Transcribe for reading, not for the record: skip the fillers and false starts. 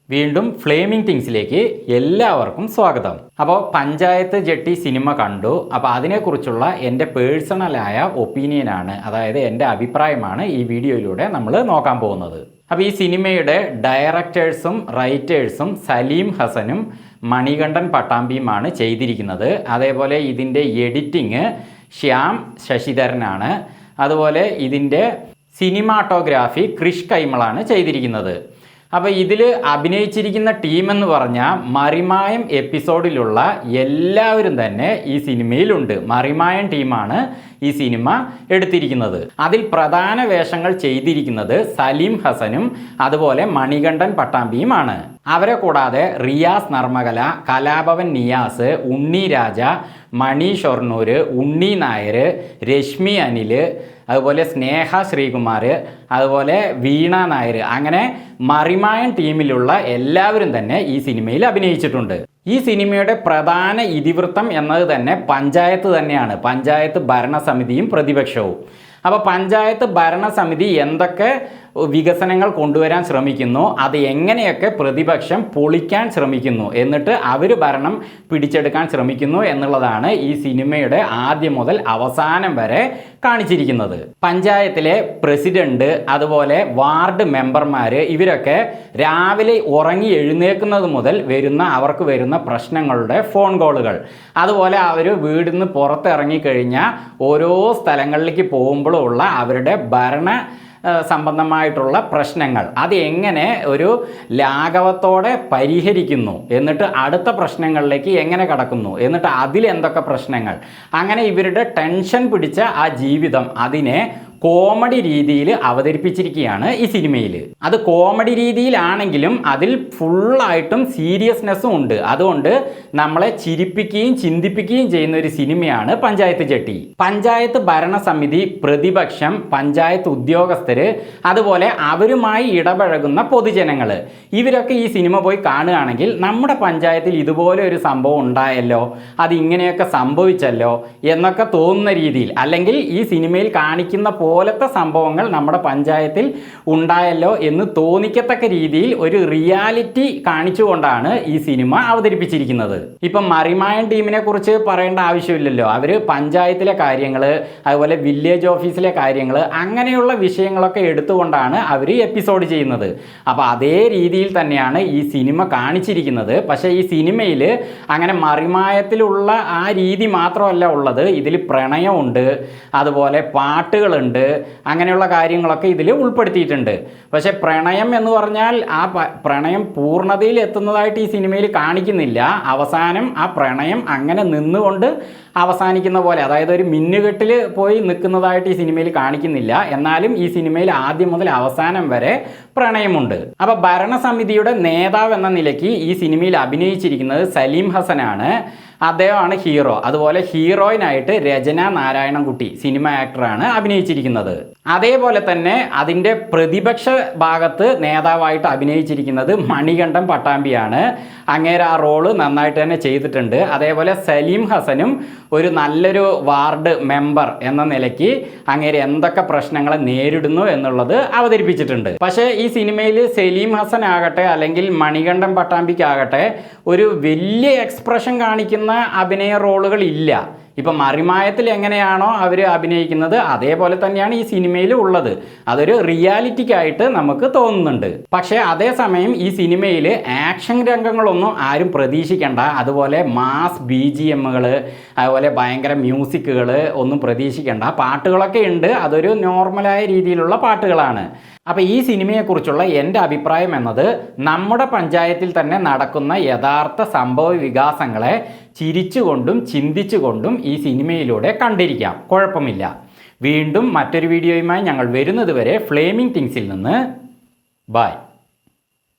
വീണ്ടും ഫ്ലേമിംഗ് തിങ്സിലേക്ക് എല്ലാവർക്കും സ്വാഗതം. അപ്പോൾ പഞ്ചായത്ത് ജെട്ടി സിനിമ കണ്ടു. അപ്പോൾ അതിനെക്കുറിച്ചുള്ള എൻ്റെ പേഴ്സണലായ ഒപ്പീനിയനാണ്, അതായത് എൻ്റെ അഭിപ്രായമാണ് ഈ വീഡിയോയിലൂടെ നമ്മൾ നോക്കാൻ പോകുന്നത്. അപ്പോൾ ഈ സിനിമയുടെ ഡയറക്ടേഴ്സും റൈറ്റേഴ്സും സലീം ഹസനും മണികണ്ഠൻ പട്ടാമ്പിയുമാണ് ചെയ്തിരിക്കുന്നത്. അതേപോലെ ഇതിൻ്റെ എഡിറ്റിങ് ശ്യാം ശശിധരനാണ്. അതുപോലെ ഇതിൻ്റെ സിനിമാറ്റോഗ്രാഫി ക്രിഷ് കൈമളാണ് ചെയ്തിരിക്കുന്നത്. അപ്പോൾ ഇതിൽ അഭിനയിച്ചിരിക്കുന്ന ടീമെന്ന് പറഞ്ഞാൽ മറിമായം എപ്പിസോഡിലുള്ള എല്ലാവരും തന്നെ ഈ സിനിമയിലുണ്ട്. മറിമായം ടീമാണ് ഈ സിനിമ എടുത്തിരിക്കുന്നത്. അതിൽ പ്രധാന വേഷങ്ങൾ ചെയ്തിരിക്കുന്നത് സലീം ഹസനും അതുപോലെ മണികണ്ഠൻ പട്ടാമ്പിയുമാണ്. അവരെ കൂടാതെ റിയാസ് നർമ്മകല, കലാഭവൻ നിയാസ്, ഉണ്ണി രാജ, മണി ഷൊർണൂർ, ഉണ്ണി നായർ, രശ്മി അനിൽ, അതുപോലെ സ്നേഹ ശ്രീകുമാർ, അതുപോലെ വീണ നായർ, അങ്ങനെ മറിമായൻ ടീമിലുള്ള എല്ലാവരും തന്നെ ഈ സിനിമയിൽ അഭിനയിച്ചിട്ടുണ്ട്. ഈ സിനിമയുടെ പ്രധാന ഇതിവൃത്തം എന്നത് തന്നെ പഞ്ചായത്ത് തന്നെയാണ്. പഞ്ചായത്ത് ഭരണസമിതിയും പ്രതിപക്ഷവും. അപ്പോൾ പഞ്ചായത്ത് ഭരണസമിതി എന്തൊക്കെ വികസനങ്ങൾ കൊണ്ടുവരാൻ ശ്രമിക്കുന്നു, അത് എങ്ങനെയൊക്കെ പ്രതിപക്ഷം പൊളിക്കാൻ ശ്രമിക്കുന്നു, എന്നിട്ട് അവർ ഭരണം പിടിച്ചെടുക്കാൻ ശ്രമിക്കുന്നു എന്നുള്ളതാണ് ഈ സിനിമയുടെ ആദ്യം മുതൽ അവസാനം വരെ കാണിച്ചിരിക്കുന്നത്. പഞ്ചായത്തിലെ പ്രസിഡന്റ്, അതുപോലെ വാർഡ് മെമ്പർമാർ, ഇവരൊക്കെ രാവിലെ ഉറങ്ങി എഴുന്നേൽക്കുന്നത് മുതൽ അവർക്ക് വരുന്ന പ്രശ്നങ്ങളുടെ ഫോൺ കോളുകൾ, അതുപോലെ അവർ വീടിൽ നിന്ന് പുറത്തിറങ്ങിക്കഴിഞ്ഞാൽ ഓരോ സ്ഥലങ്ങളിലേക്ക് പോകുമ്പോഴുള്ള അവരുടെ ഭരണ സംബന്ധമായിട്ടുള്ള പ്രശ്നങ്ങൾ, അത് എങ്ങനെ ഒരു ലാഘവത്തോടെ പരിഹരിക്കുന്നു, എന്നിട്ട് അടുത്ത പ്രശ്നങ്ങളിലേക്ക് എങ്ങനെ കടക്കുന്നു, എന്നിട്ട് അതിലെന്തൊക്കെ പ്രശ്നങ്ങൾ, അങ്ങനെ ഇവരുടെ ടെൻഷൻ പിടിച്ച ആ ജീവിതം അതിനെ കോമഡി രീതിയിൽ അവതരിപ്പിച്ചിരിക്കുകയാണ് ഈ സിനിമയിൽ. അത് കോമഡി രീതിയിലാണെങ്കിലും അതിൽ ഫുള്ളായിട്ടും സീരിയസ്നെസ്സും ഉണ്ട്. അതുകൊണ്ട് നമ്മളെ ചിരിപ്പിക്കുകയും ചിന്തിപ്പിക്കുകയും ചെയ്യുന്ന ഒരു സിനിമയാണ് പഞ്ചായത്ത് ജെട്ടി. പഞ്ചായത്ത് ഭരണസമിതി, പ്രതിപക്ഷം, പഞ്ചായത്ത് ഉദ്യോഗസ്ഥർ, അതുപോലെ അവരുമായി ഇടപഴകുന്ന പൊതുജനങ്ങൾ, ഇവരൊക്കെ ഈ സിനിമ പോയി കാണുകയാണെങ്കിൽ നമ്മുടെ പഞ്ചായത്തിൽ ഇതുപോലെ ഒരു സംഭവം ഉണ്ടായല്ലോ, അത് ഇങ്ങനെയൊക്കെ സംഭവിച്ചല്ലോ എന്നൊക്കെ തോന്നുന്ന രീതിയിൽ, അല്ലെങ്കിൽ ഈ സിനിമയിൽ കാണിക്കുന്ന പോലത്തെ സംഭവങ്ങൾ നമ്മുടെ പഞ്ചായത്തിൽ ഉണ്ടായല്ലോ എന്ന് തോന്നിക്കത്തക്ക രീതിയിൽ ഒരു റിയാലിറ്റി കാണിച്ചുകൊണ്ടാണ് ഈ സിനിമ അവതരിപ്പിച്ചിരിക്കുന്നത്. ഇപ്പം മറിമായൻ ടീമിനെ കുറിച്ച് പറയേണ്ട ആവശ്യമില്ലല്ലോ. അവർ പഞ്ചായത്തിലെ കാര്യങ്ങൾ, അതുപോലെ വില്ലേജ് ഓഫീസിലെ കാര്യങ്ങൾ, അങ്ങനെയുള്ള വിഷയങ്ങളൊക്കെ എടുത്തുകൊണ്ടാണ് അവർ എപ്പിസോഡ് ചെയ്യുന്നത്. അപ്പോൾ അതേ രീതിയിൽ തന്നെയാണ് ഈ സിനിമ കാണിച്ചിരിക്കുന്നത്. പക്ഷേ ഈ സിനിമയിൽ അങ്ങനെ മറിമായത്തിലുള്ള ആ രീതി മാത്രമല്ല ഉള്ളത്. ഇതിൽ പ്രണയമുണ്ട്, അതുപോലെ പാട്ടുകളുണ്ട്, അങ്ങനെയുള്ള കാര്യങ്ങളൊക്കെ ഇതിൽ ഉൾപ്പെടുത്തിയിട്ടുണ്ട്. പക്ഷെ പ്രണയം എന്ന് പറഞ്ഞാൽ ആ പ്രണയം പൂർണ്ണതയിൽ എത്തുന്നതായിട്ട് ഈ സിനിമയിൽ കാണിക്കുന്നില്ല. അവസാനം ആ പ്രണയം അങ്ങനെ നിന്നുകൊണ്ട് അവസാനിക്കുന്ന പോലെ, അതായത് ഒരു മിന്നുകെട്ടിൽ പോയി നിൽക്കുന്നതായിട്ട് ഈ സിനിമയിൽ കാണിക്കുന്നില്ല. എന്നാലും ഈ സിനിമയിൽ ആദ്യം മുതൽ അവസാനം വരെ പ്രണയമുണ്ട്. അപ്പോൾ ഭരണസമിതിയുടെ നേതാവ് എന്ന നിലയ്ക്ക് ഈ സിനിമയിൽ അഭിനയിച്ചിരിക്കുന്നത് സലീം ഹസനാണ്. അദ്ദേഹമാണ് ഹീറോ. അതുപോലെ ഹീറോയിനായിട്ട് രചന നാരായണൻകുട്ടി, സിനിമ ആക്ടറാണ് അഭിനയിച്ചിരിക്കുന്നത്. അതേപോലെ തന്നെ അതിൻ്റെ പ്രതിപക്ഷ ഭാഗത്ത് നേതാവായിട്ട് അഭിനയിച്ചിരിക്കുന്നത് മണികണ്ഠൻ പട്ടാമ്പിയാണ്. അങ്ങേര് ആ റോള് നന്നായിട്ട് തന്നെ ചെയ്തിട്ടുണ്ട്. അതേപോലെ സലീം ഹസനും ഒരു നല്ലൊരു വാർഡ് മെമ്പർ എന്ന നിലയ്ക്ക് അങ്ങേര് എന്തൊക്കെ പ്രശ്നങ്ങളെ നേരിടുന്നു എന്നുള്ളത് അവതരിപ്പിച്ചിട്ടുണ്ട്. പക്ഷേ ഈ സിനിമയിൽ സലീം ഹസൻ ആകട്ടെ അല്ലെങ്കിൽ മണികണ്ഠൻ പട്ടാമ്പിക്കാകട്ടെ ഒരു വലിയ എക്സ്പ്രഷൻ കാണിക്കുന്ന അഭിനയ റോളുകൾ ഇല്ല. ഇപ്പം മറിമായത്തിൽ എങ്ങനെയാണോ അവർ അഭിനയിക്കുന്നത് അതേപോലെ തന്നെയാണ് ഈ സിനിമയിൽ ഉള്ളത്. അതൊരു റിയാലിറ്റിക്കായിട്ട് നമുക്ക് തോന്നുന്നുണ്ട്. പക്ഷേ അതേസമയം ഈ സിനിമയിൽ ആക്ഷൻ രംഗങ്ങളൊന്നും ആരും പ്രതീക്ഷിക്കേണ്ട. അതുപോലെ മാസ് BGMകൾ, അതുപോലെ ഭയങ്കര മ്യൂസിക്കുകൾ ഒന്നും പ്രതീക്ഷിക്കേണ്ട. പാട്ടുകളൊക്കെ ഉണ്ട്, അതൊരു നോർമലായ രീതിയിലുള്ള പാട്ടുകളാണ്. അപ്പോൾ ഈ സിനിമയെക്കുറിച്ചുള്ള എൻ്റെ അഭിപ്രായം എന്നത് നമ്മുടെ പഞ്ചായത്തിൽ തന്നെ നടക്കുന്ന യഥാർത്ഥ സംഭവ വികാസങ്ങളെ ചിരിച്ചുകൊണ്ടും ചിന്തിച്ചുകൊണ്ടും ഈ സിനിമയിലൂടെ കണ്ടിരിക്കാം, കുഴപ്പമില്ല. വീണ്ടും മറ്റൊരു വീഡിയോയുമായി ഞങ്ങൾ വരുന്നത് വരെ ഫ്ലേമിംഗ് തിങ്സിൽ നിന്ന് ബൈ.